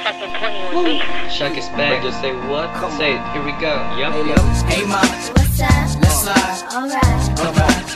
fucking 21 beats. Shaq is back. Just say what? Say it. Here we go. Yup. Hey ma, What's up? let's slide. Alright, Alright,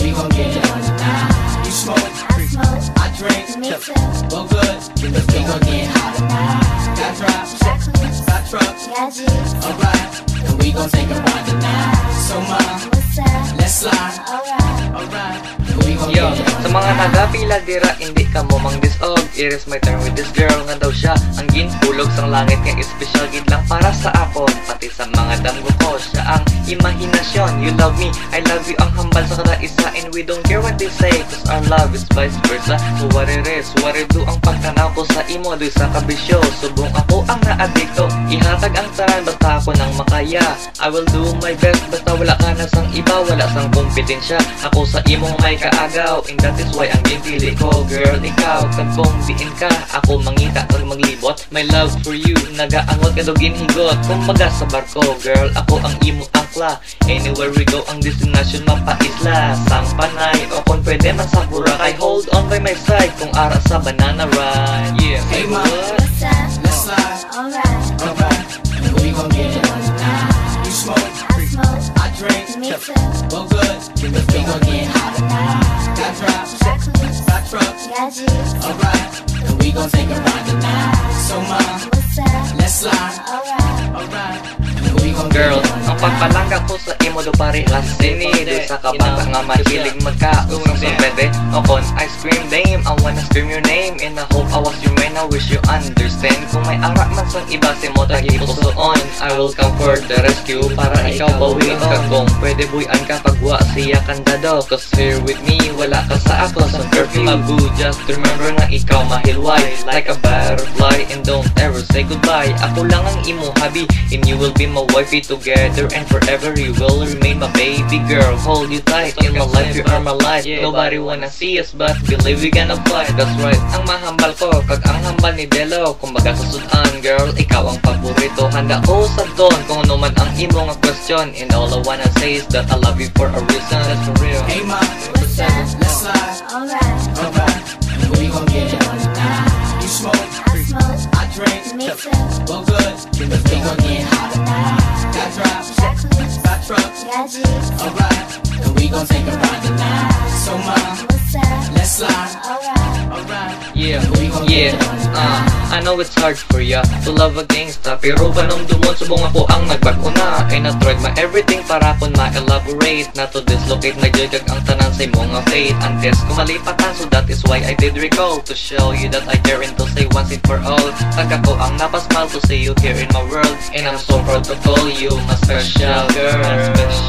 we gon' get it on tonight. You smoke, I smoke, I drink, me too. well good, cause we gon' get hot tonight. Got drops, Got clues, got trucks, got G's. alright, and we gon' take a ride tonight. So ma, What's up? let's slide. Alright, Alright, we gon' Yo, get it on sa mga nagapila dira, hindi ka mo mang disog. It is my turn with this girl nga daw siya. Ang ginpulog sang langit nga special gid lang para sa akon. Pati sa mga damgo ko, siya ang imahinasyon. You love me, I love you, ang hambal sa kada isa. And we don't care what they say, cause our love is vice versa. So what it is, what it do, ang pagtanaw ko sa imo, doy sa kabisyo. Subong ako ang naadikto, ihatag ang taran, basta ako nang makaya. I will do my best, basta wala ka na sang iba, wala sang kompetensya. Ako sa imong may kaagaw, and that is why ang ginpili ko. Girl, ikaw, kag kung diin ka, ako mangita kag maglibot. My love for you, nagaangot ka do ginhigot. Kung maga sa barko, girl, ako ang imo angkla. Anywhere we go, ang destination mapaisla. Sang panay, o kung pwede man sa Boracay, hold on by my side, kung ara sa banana ride. Yeah, Hey, ma. what's up? Let's slide. Alright, Alright, and we gon' get it on tonight. You smoke, I smoke, I drink, me too. well good, cause we gon' get hot tonight. Got drops, Got clues, got trucks, got G's. alright, and we gon' take a ride tonight. So ma, What's up? let's slide. Alright, Alright, and we gon' girl, get it on ang pagpalangga ko sa imo do pare lasinido sa kabata nga mahilig magkausap sa bebe. O kon ice cream dame, I wanna scream your name, and I hope I was your man, I wish you understand. Kung may arak man sang iba si mo tagi pusoon, I will come for the rescue para ikaw bawiin ka. Kung pwede buyan ka pagwa siya kandado, cause here with me wala ka sa ako sa curfew. Mabu, just remember na ikaw mahilway like a butterfly, and don't ever say goodbye. Ako lang ang imo habi, and you will be my wifey together, and forever you will remain my baby girl. Hold you tight in my life, you are my life. Nobody wanna see us, but believe we gonna fly. That's right, ang mahambal ko kag ang hambal ni Delo. Kumbaga sa sudan, girl, ikaw ang paborito. Handa ko sa don kung ano man ang imo nga question, and all I wanna say is that I love you for a reason. That's for real. Hey ma, what's up? let's slide. Alright, Alright, and we gon' get it on tonight. You smoke, I smoke, I drink, me too. well good, cause we gon' get hot tonight. Got drops, Got clues, got trucks, got G's. alright, and we gon' take a ride tonight. So ma, What's up? let's slide. Alright, Alright, Yeah, and we gon' yeah, get it on tonight. I know it's hard for ya to love a gangsta, pero banong dumon subong ako ang nagbago na. And I tried my everything para kon ma-elaborate, na to dislocate my joy kag ang tanan sa imo nga fate. Antes ko malipatan, so that is why I did recall to show you that I care and to say once and for all. Kag ako ang napasmal to see you here in my world, and I'm so proud to call you my special girl.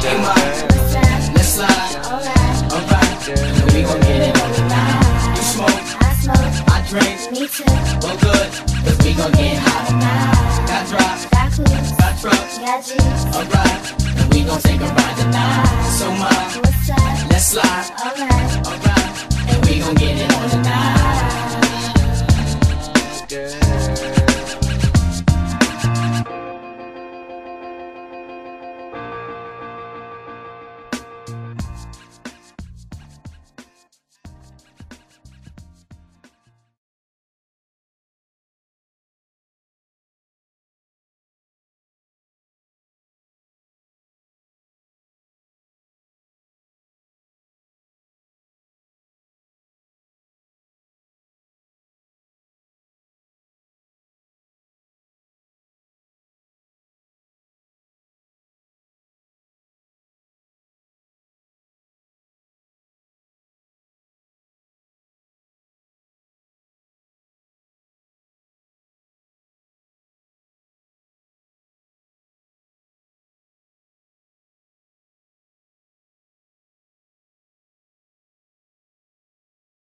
Hey ma, what's up? let's slide. Alright, Alright, and we gon' get it on tonight. You smoke, I smoke, I drink, me too. well good, cause we gon' get hot tonight. Got drops, Got clues, got trucks, got G's. alright, and we gon' take a ride tonight. So ma, What's up? let's slide. Alright, Alright, and we gon' get it on tonight. Girl.